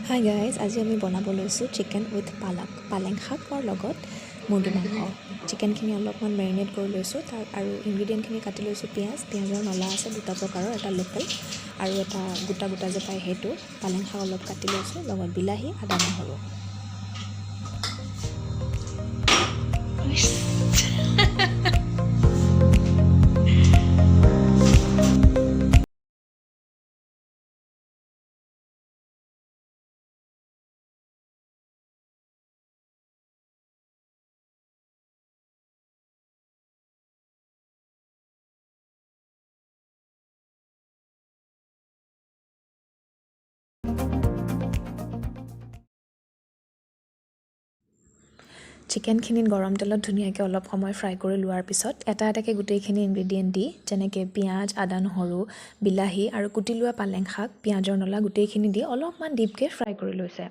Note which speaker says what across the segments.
Speaker 1: Hi guys, আজি আমি বনাব লৈছোঁ চিকেন উইথ পালেং শাকৰ লগত মুৰ্গী মাংস। চিকেনখিনি অলপমান মেৰিনেট কৰি লৈছোঁ আৰু ইনগ্ৰিডিয়েণ্টখিনি কাটি লৈছোঁ। পিঁয়াজৰ নলা আছে দুটা প্ৰকাৰৰ, এটা লোকেল আৰু এটা গোটা গোটা যে পায় সেইটো। পালেং শাক অলপ কাটি লৈছোঁ, লগত বিলাহী, আদা, নহৰু। চিকেনখিনিত গৰম তেলত ধুনীয়াকৈ অলপ সময় ফ্ৰাই কৰি লোৱাৰ পিছত এটা এটাকৈ গোটেইখিনি ইনগ্ৰিডিয়েণ্ট দি, যেনেকৈ পিঁয়াজ, আদা, নহৰু, বিলাহী আৰু কুটি লোৱা পালেং শাক, পিঁয়াজৰ নলা গোটেইখিনি দি অলপমান ডিপকৈ ফ্ৰাই কৰি লৈছে।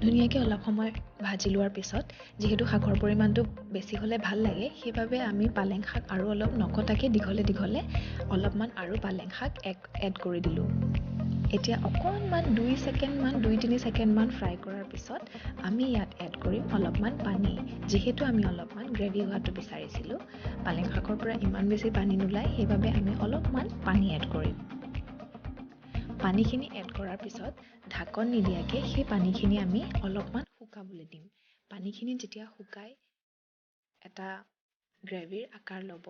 Speaker 1: ধুনীয়াকৈ অলপ সময় ভাজি লোৱাৰ পিছত, যিহেতু শাকৰ পৰিমাণটো বেছি হ'লে ভাল লাগে, সেইবাবে আমি পালেং শাক আৰু অলপ নকটাকৈ দীঘলে দীঘলে অলপমান আৰু পালেং শাক এড কৰি দিলোঁ। এতিয়া অকণমান 2-3 ছেকেণ্ডমান ফ্ৰাই কৰাৰ পিছত আমি ইয়াত এড কৰিম অলপমান পানী। যিহেতু আমি অলপমান গ্ৰেভি হোৱাটো বিচাৰিছিলোঁ, পালেং শাকৰ পৰা ইমান বেছি পানী নোলায়, সেইবাবে আমি অলপমান পানী এড কৰিম। পানীখিনি এড কৰাৰ পিছত ঢাকন নিদিয়াকৈ সেই পানীখিনি আমি অলপমান শুকাবলৈ দিম। পানীখিনি যেতিয়া শুকাই এটা গ্ৰেভিৰ আকাৰ ল'ব,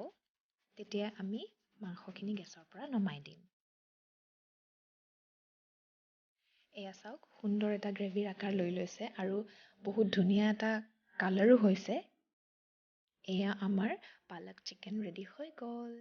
Speaker 1: তেতিয়া আমি মাংসখিনি গেছৰ পৰা নমাই দিম। এয়া চাওক, সুন্দৰ এটা গ্ৰেভিৰ আকাৰ লৈ লৈছে আৰু বহুত ধুনীয়া এটা কালাৰো হৈছে। এয়া আমাৰ পালক চিকেন ৰেডি হৈ গ'ল।